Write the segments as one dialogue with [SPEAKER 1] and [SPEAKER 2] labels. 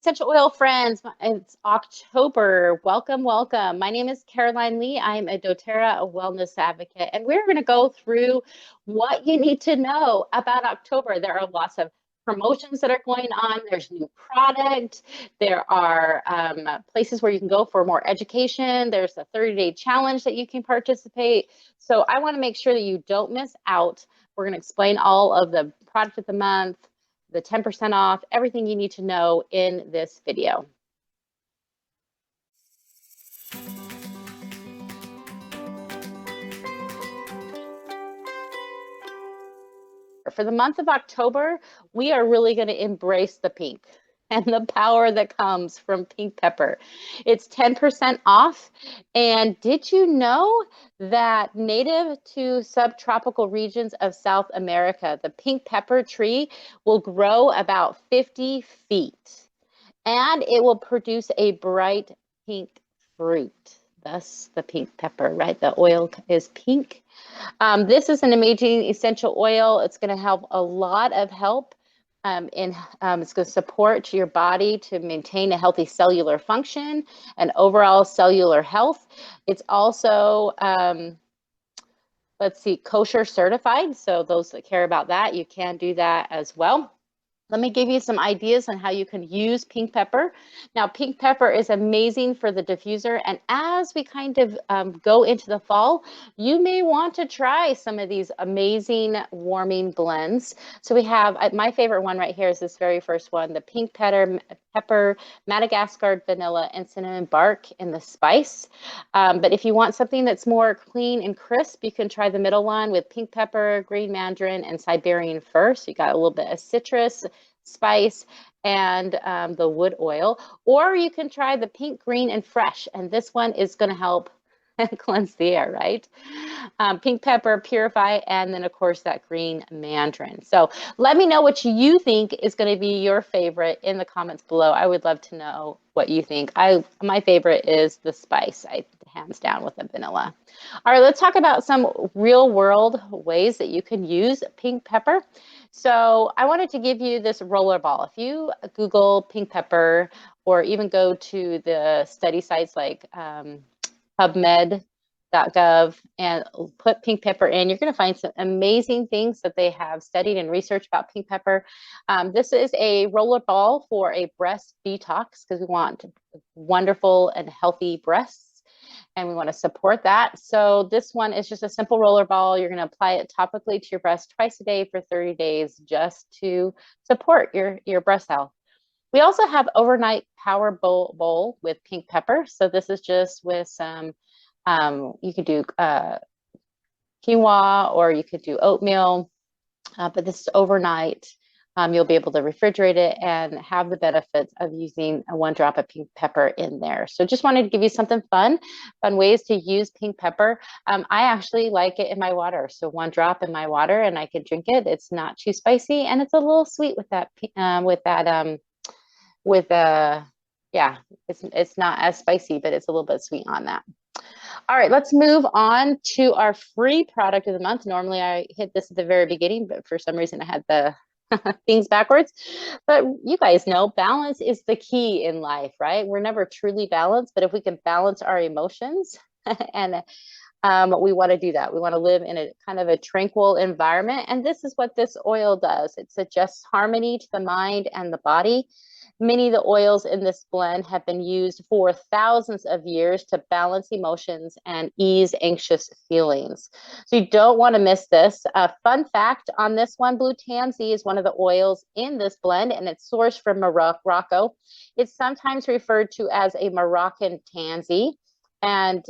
[SPEAKER 1] Essential oil friends, it's October. Welcome, welcome. My name is Caroline Lee. I'm a doTERRA, a wellness advocate, and we're going to go through what you need to know about October. There are lots of promotions that are going on. There's new product. There are places where you can go for more education. There's a 30-day challenge that you can participate. So I want to make sure that you don't miss out. We're going to explain all of the product of the month, the 10% off, everything you need to know in this video. For the month of October, we are really going to embrace the pink and the power that comes from pink pepper. It's 10% off. And did you know that native to subtropical regions of South America, the pink pepper tree will grow about 50 feet and it will produce a bright pink fruit? Thus, the pink pepper, right? The oil is pink. This is an amazing essential oil. It's going to have a lot of help it's going to support your body to maintain a healthy cellular function and overall cellular health. It's also, let's see, kosher certified. So those that care about that, you can do that as well. Let me give you some ideas on how you can use pink pepper. Now, pink pepper is amazing for the diffuser. And as we kind of go into the fall, you may want to try some of these amazing warming blends. So we have, my favorite one right here is this very first one, the pink pepper, Madagascar vanilla, and cinnamon bark in the spice. But if you want something that's more clean and crisp, you can try the middle one with pink pepper, green mandarin, and Siberian fir. So you got a little bit of citrus, spice, and the wood oil. Or you can try the pink, green, and fresh. And this one is going to help cleanse the air, right? Pink pepper, purify, and then of course that green mandarin. So let me know what you think is going to be your favorite in the comments below. I would love to know what you think. My favorite is the spice, hands down, with the vanilla. All right, let's talk about some real world ways that you can use pink pepper. So I wanted to give you this roller ball. If you Google pink pepper or even go to the study sites like PubMed.gov and put pink pepper in, you're going to find some amazing things that they have studied and researched about pink pepper. This is a roller ball for a breast detox because we want wonderful and healthy breasts and we want to support that. So this one is just a simple roller ball. You're going to apply it topically to your breast twice a day for 30 days just to support your breast health. We also have overnight power bowl with pink pepper. So this is just with some, you could do quinoa or you could do oatmeal, but this is overnight. You'll be able to refrigerate it and have the benefits of using 1 drop of pink pepper in there. So just wanted to give you something fun ways to use pink pepper. I actually like it in my water. So 1 drop in my water and I can drink it. It's not too spicy and it's a little sweet yeah, it's not as spicy, but it's a little bit sweet on that. All right, let's move on to our free product of the month. Normally I hit this at the very beginning, but for some reason I had the things backwards. But you guys know balance is the key in life, right? We're never truly balanced, but if we can balance our emotions and we want to do that. We want to live in a kind of a tranquil environment. And this is what this oil does. It suggests harmony to the mind and the body. Many of the oils in this blend have been used for thousands of years to balance emotions and ease anxious feelings. So you don't want to miss this. A fun fact on this one, blue tansy is one of the oils in this blend and it's sourced from Morocco. It's sometimes referred to as a Moroccan tansy. And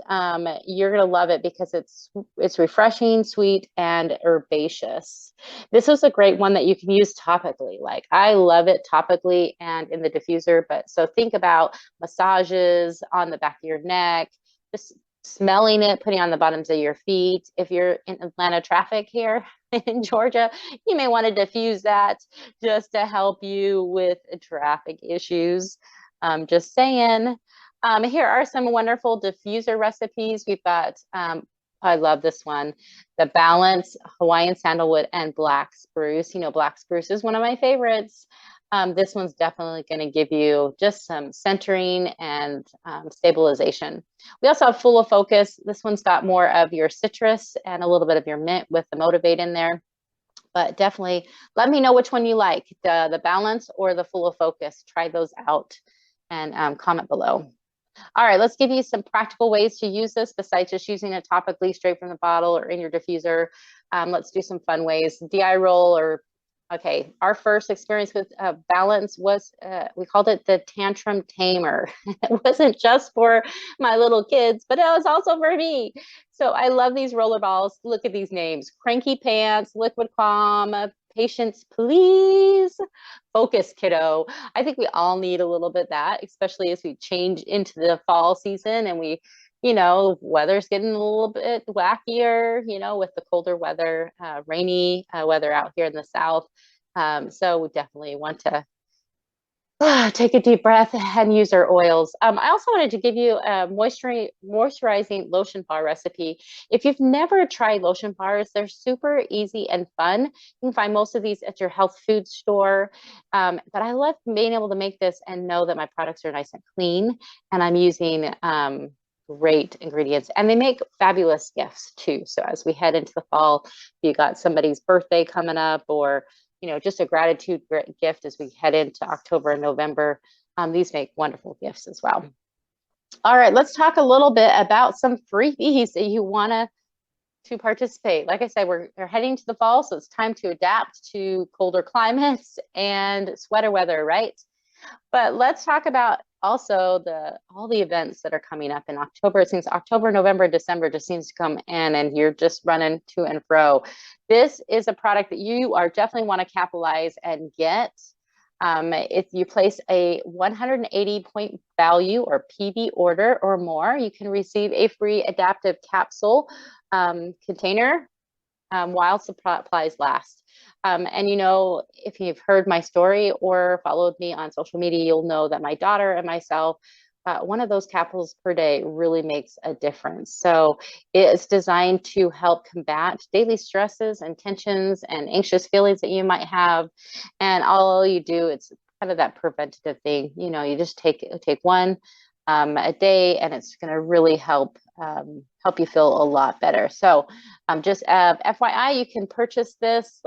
[SPEAKER 1] you're going to love it because it's refreshing, sweet, and herbaceous. This is a great one that you can use topically. Like I love it topically and in the diffuser. But so think about massages on the back of your neck, just smelling it, putting it on the bottoms of your feet. If you're in Atlanta traffic here in Georgia, you may want to diffuse that just to help you with traffic issues. Just saying. Here are some wonderful diffuser recipes. We've got, I love this one, the Balance, Hawaiian Sandalwood, and Black Spruce. You know, Black Spruce is one of my favorites. This one's definitely going to give you just some centering and stabilization. We also have Full of Focus. This one's got more of your citrus and a little bit of your mint with the Motivate in there. But definitely let me know which one you like, the Balance or the Full of Focus. Try those out and comment below. All right, let's give you some practical ways to use this besides just using it topically straight from the bottle or in your diffuser. Let's do some fun ways. DI roll or, okay, our first experience with Balance was, we called it the Tantrum Tamer. It wasn't just for my little kids, but it was also for me. So I love these roller balls. Look at these names: Cranky Pants, Liquid Calm, Patience Please, Focus Kiddo. I think we all need a little bit of that, especially as we change into the fall season and we, weather's getting a little bit wackier, with the colder weather, rainy weather out here in the South. So we definitely want to take a deep breath and use our oils. I also wanted to give you a moisturizing lotion bar recipe. If you've never tried lotion bars, they're super easy and fun. You can find most of these at your health food store. But I love being able to make this and know that my products are nice and clean, and I'm using great ingredients, and they make fabulous gifts too. So as we head into the fall, if you got somebody's birthday coming up, or just a gratitude gift as we head into October and November. These make wonderful gifts as well. All right, let's talk a little bit about some freebies that you want to participate. Like I said, we're heading to the fall, so it's time to adapt to colder climates and sweater weather, right? But let's talk about also all the events that are coming up in October. It seems October, November, December just seems to come in and you're just running to and fro. This is a product that you are definitely want to capitalize and get. If you place a 180 point value or PV order or more, you can receive a free adaptive capsule container while supplies last. And if you've heard my story or followed me on social media, you'll know that my daughter and myself, one of those capsules per day really makes a difference. So it's designed to help combat daily stresses and tensions and anxious feelings that you might have. And all you do, it's kind of that preventative thing. You just take one a day, and it's going to really help you feel a lot better. So just FYI, you can purchase this,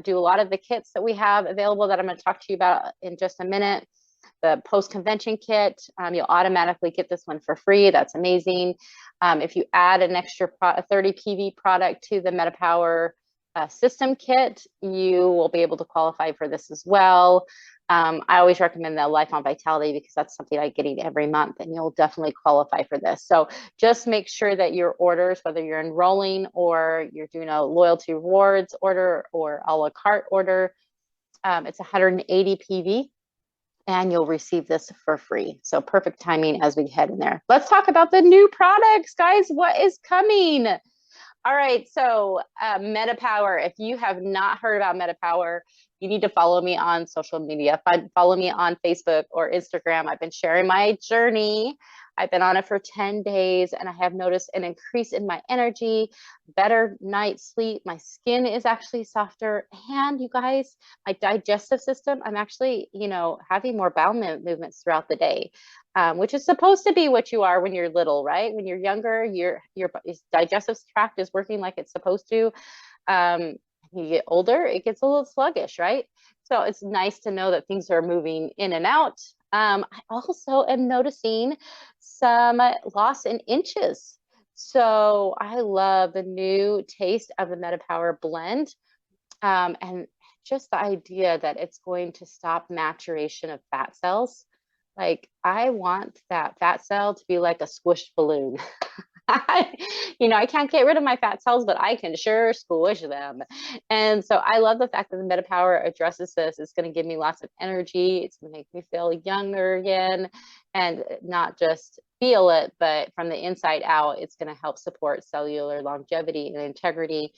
[SPEAKER 1] do a lot of the kits that we have available that I'm going to talk to you about in just a minute. The post-convention kit, you'll automatically get this one for free. That's amazing. If you add an extra 30 PV product to the MetaPower system kit, you will be able to qualify for this as well. I always recommend the Life on Vitality because that's something I'm getting every month, and you'll definitely qualify for this. So just make sure that your orders, whether you're enrolling or you're doing a loyalty rewards order or a la carte order, it's 180 PV. And you'll receive this for free. So perfect timing as we head in there. Let's talk about the new products, guys. What is coming? All right, so MetaPower. If you have not heard about MetaPower, you need to follow me on social media. Follow me on Facebook or Instagram. I've been sharing my journey. I've been on it for 10 days, and I have noticed an increase in my energy, better night's sleep. My skin is actually softer. And you guys, my digestive system, I'm actually, having more bowel movements throughout the day, which is supposed to be what you are when you're little, right? When you're younger, your digestive tract is working like it's supposed to. You get older, it gets a little sluggish, right? So it's nice to know that things are moving in and out. I also am noticing some loss in inches. So I love the new taste of the MetaPower blend. And just the idea that it's going to stop maturation of fat cells. Like, I want that fat cell to be like a squished balloon. I can't get rid of my fat cells, but I can sure squish them. And so I love the fact that the MetaPower addresses this. It's going to give me lots of energy. It's going to make me feel younger again, and not just feel it, but from the inside out, it's going to help support cellular longevity and integrity.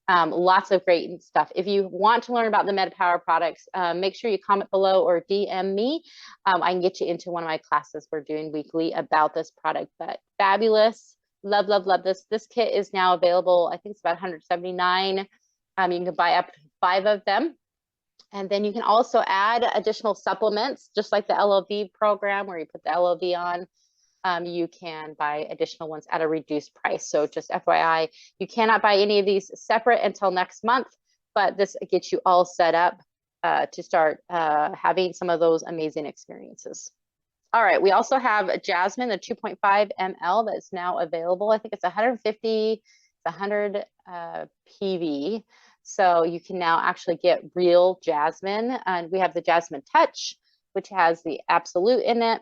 [SPEAKER 1] Lots of great stuff. If you want to learn about the MetaPower products, make sure you comment below or DM me. I can get you into one of my classes we're doing weekly about this product. But fabulous. Love, love, love this. This kit is now available. I think it's about $179. You can buy up to 5 of them. And then you can also add additional supplements, just like the LOV program where you put the LOV on. You can buy additional ones at a reduced price. So just FYI, you cannot buy any of these separate until next month, but this gets you all set up to start having some of those amazing experiences. All right, we also have Jasmine, the 2.5 ml that's now available. I think it's 150, it's 100 PV. So you can now actually get real jasmine. And we have the Jasmine Touch, which has the Absolute in it.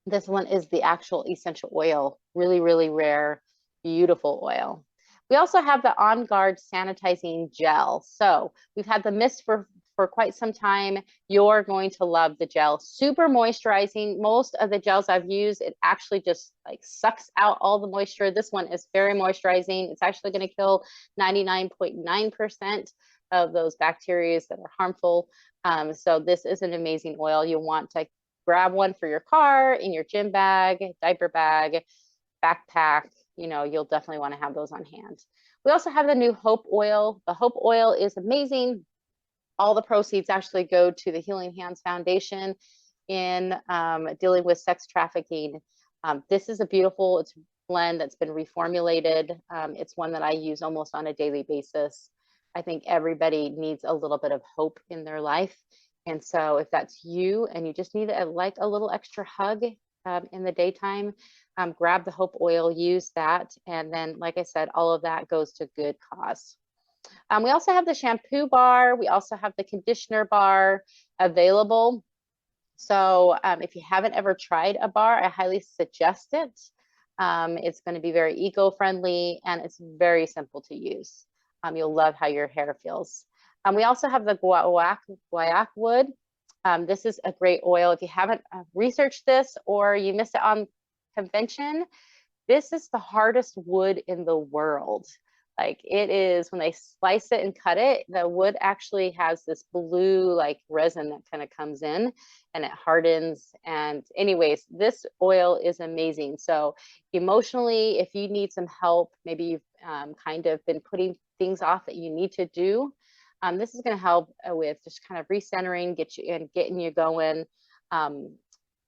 [SPEAKER 1] This one is the actual essential oil, really, really rare, beautiful oil. We also have the On Guard Sanitizing Gel. So we've had the mist for quite some time. You're going to love the gel. Super moisturizing. Most of the gels I've used, it actually just like sucks out all the moisture. This one is very moisturizing. It's actually going to kill 99.9% of those bacteria that are harmful. So this is an amazing oil. You'll want to grab one for your car, in your gym bag, diaper bag, backpack. You know, you'll definitely want to have those on hand. We also have the new Hope Oil. The Hope Oil is amazing. All the proceeds actually go to the Healing Hands Foundation in dealing with sex trafficking. This is a beautiful blend that's been reformulated. It's one that I use almost on a daily basis. I think everybody needs a little bit of hope in their life. And so if that's you and you just need like a little extra hug in the daytime, grab the Hope Oil, use that. And then, like I said, all of that goes to good cause. We also have the shampoo bar. We also have the conditioner bar available. So if you haven't ever tried a bar, I highly suggest it. It's going to be very eco-friendly and it's very simple to use. You'll love how your hair feels. We also have the guaiac wood. This is a great oil. If you haven't researched this or you missed it on convention, this is the hardest wood in the world. Like it is, when they slice it and cut it, the wood actually has this blue like resin that kind of comes in and it hardens. And anyways, this oil is amazing. So emotionally, if you need some help, maybe you've kind of been putting things off that you need to do, this is going to help with just kind of recentering, getting you going.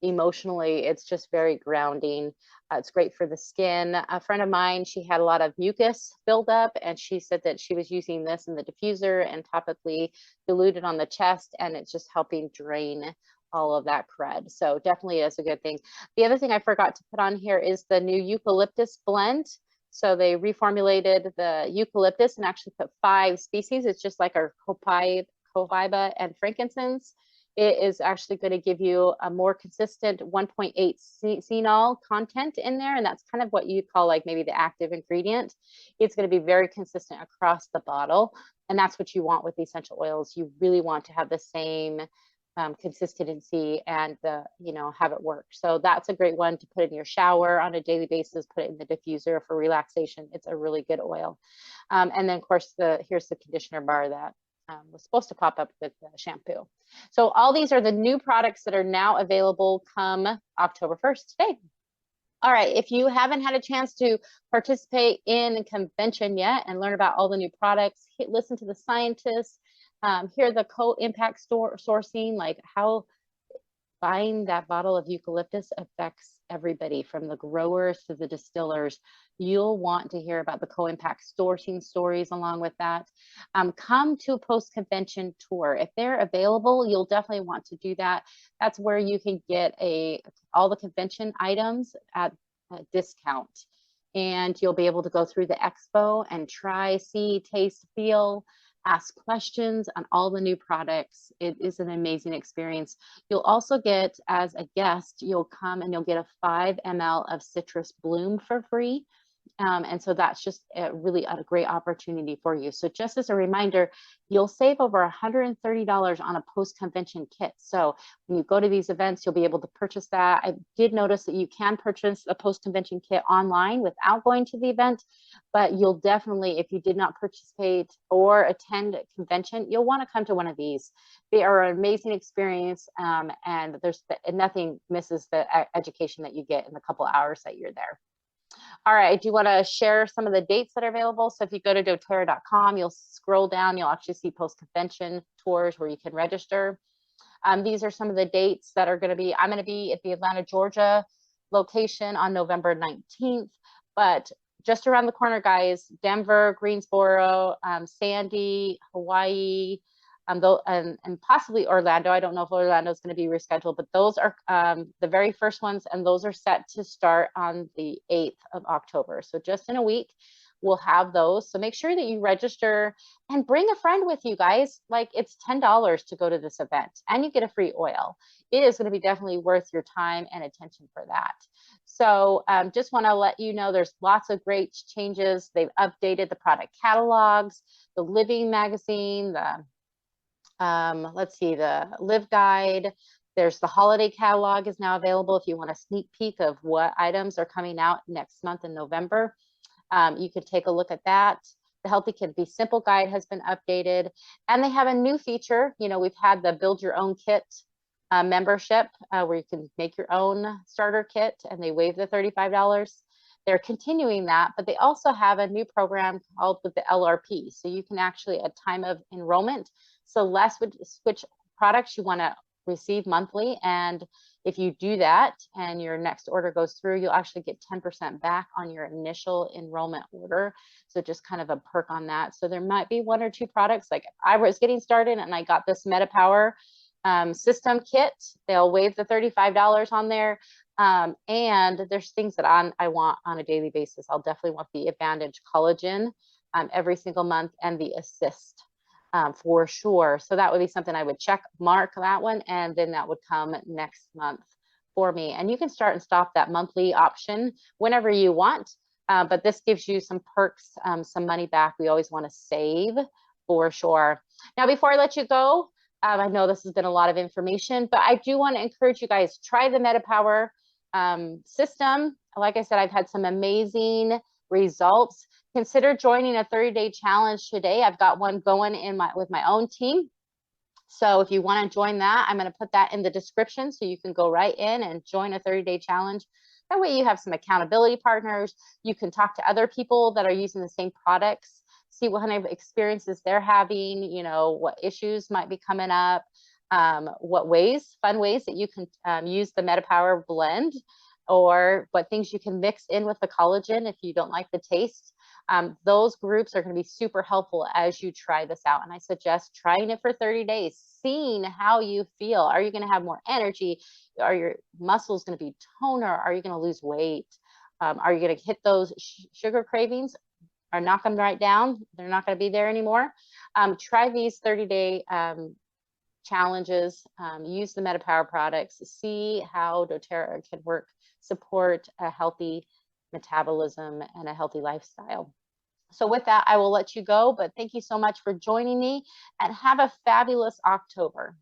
[SPEAKER 1] Emotionally, it's just very grounding. It's great for the skin. A friend of mine, she had a lot of mucus buildup, and she said that she was using this in the diffuser and topically diluted on the chest, and it's just helping drain all of that crud. So definitely is a good thing. The other thing I forgot to put on here is the new eucalyptus blend. So they reformulated the eucalyptus and actually put 5 species. It's just like our copaiba and frankincense. It is actually going to give you a more consistent 1.8 phenol content in there. And that's kind of what you call like maybe the active ingredient. It's going to be very consistent across the bottle. And that's what you want with essential oils. You really want to have the same consistency and have it work. So that's a great one to put in your shower on a daily basis, put it in the diffuser for relaxation. It's a really good oil. And then of course, here's the conditioner bar that was supposed to pop up with the shampoo. So all these are the new products that are now available come October 1st today. All right, if you haven't had a chance to participate in a convention yet and learn about all the new products, listen to the scientists, hear the co-impact sourcing, like how buying that bottle of eucalyptus affects everybody from the growers to the distillers. You'll want to hear about the co-impact sourcing stories along with that. Come to a post-convention tour. If they're available, you'll definitely want to do that. That's where you can get all the convention items at a discount. And you'll be able to go through the expo and try, see, taste, feel, ask questions on all the new products. It is an amazing experience. You'll also get, as a guest, you'll come and you'll get a 5 ml of citrus bloom for free. And so that's just really a great opportunity for you. So just as a reminder, you'll save over $130 on a post-convention kit. So when you go to these events, you'll be able to purchase that. I did notice that you can purchase a post-convention kit online without going to the event, but you'll definitely, if you did not participate or attend a convention, you'll want to come to one of these. They are an amazing experience, and nothing misses the education that you get in the couple hours that you're there. All right, I do want to share some of the dates that are available. So if you go to doTERRA.com, you'll scroll down, you'll actually see post-convention tours where you can register. These are some of the dates that are going to be, I'm going to be at the Atlanta, Georgia location on November 19th, but just around the corner, guys, Denver, Greensboro, Sandy, Hawaii, and possibly Orlando. I don't know if Orlando is going to be rescheduled, but those are the very first ones, and those are set to start on the 8th of October. So just in a week, we'll have those. So make sure that you register and bring a friend with you, guys. Like, it's $10 to go to this event, and you get a free oil. It is going to be definitely worth your time and attention for that. So just want to let you know there's lots of great changes. They've updated the product catalogs, the Living magazine, the let's see, the Live Guide. There's the holiday catalog is now available if you want a sneak peek of what items are coming out next month in November. You could take a look at that. The Healthy Kid Be Simple guide has been updated, and they have a new feature. You know, we've had the Build Your Own Kit membership where you can make your own starter kit, and they waive the $35. They're continuing that, but they also have a new program called with the LRP. So you can actually, at time of enrollment, select which products you want to receive monthly. And if you do that and your next order goes through, you'll actually get 10% back on your initial enrollment order. So just kind of a perk on that. So there might be one or two products. Like, I was getting started and I got this MetaPower system kit. They'll waive the $35 on there. And there's things that I want on a daily basis. I'll definitely want the Advantage collagen every single month, and the Assist for sure. So that would be something I would check mark that one, and then that would come next month for me. And you can start and stop that monthly option whenever you want. But this gives you some perks, some money back. We always want to save for sure. Now, before I let you go, I know this has been a lot of information, but I do want to encourage you guys, try the MetaPower system. Like I said, I've had some amazing results. Consider joining a 30-day challenge today. I've got one going with my own team. So if you want to join that, I'm going to put that in the description so you can go right in and join a 30-day challenge. That way you have some accountability partners. You can talk to other people that are using the same products, see what kind of experiences they're having, you know, what issues might be coming up, what fun ways that you can use the MetaPower blend, or what things you can mix in with the collagen if you don't like the taste. Those groups are going to be super helpful as you try this out. And I suggest trying it for 30 days, seeing how you feel. Are you going to have more energy? Are your muscles going to be toner? Are you going to lose weight? Are you going to hit those sugar cravings or knock them right down? They're not going to be there anymore. Try these 30-day challenges. Use the MetaPower products. See how doTERRA can support a healthy metabolism and a healthy lifestyle. So with that, I will let you go, but thank you so much for joining me, and have a fabulous October.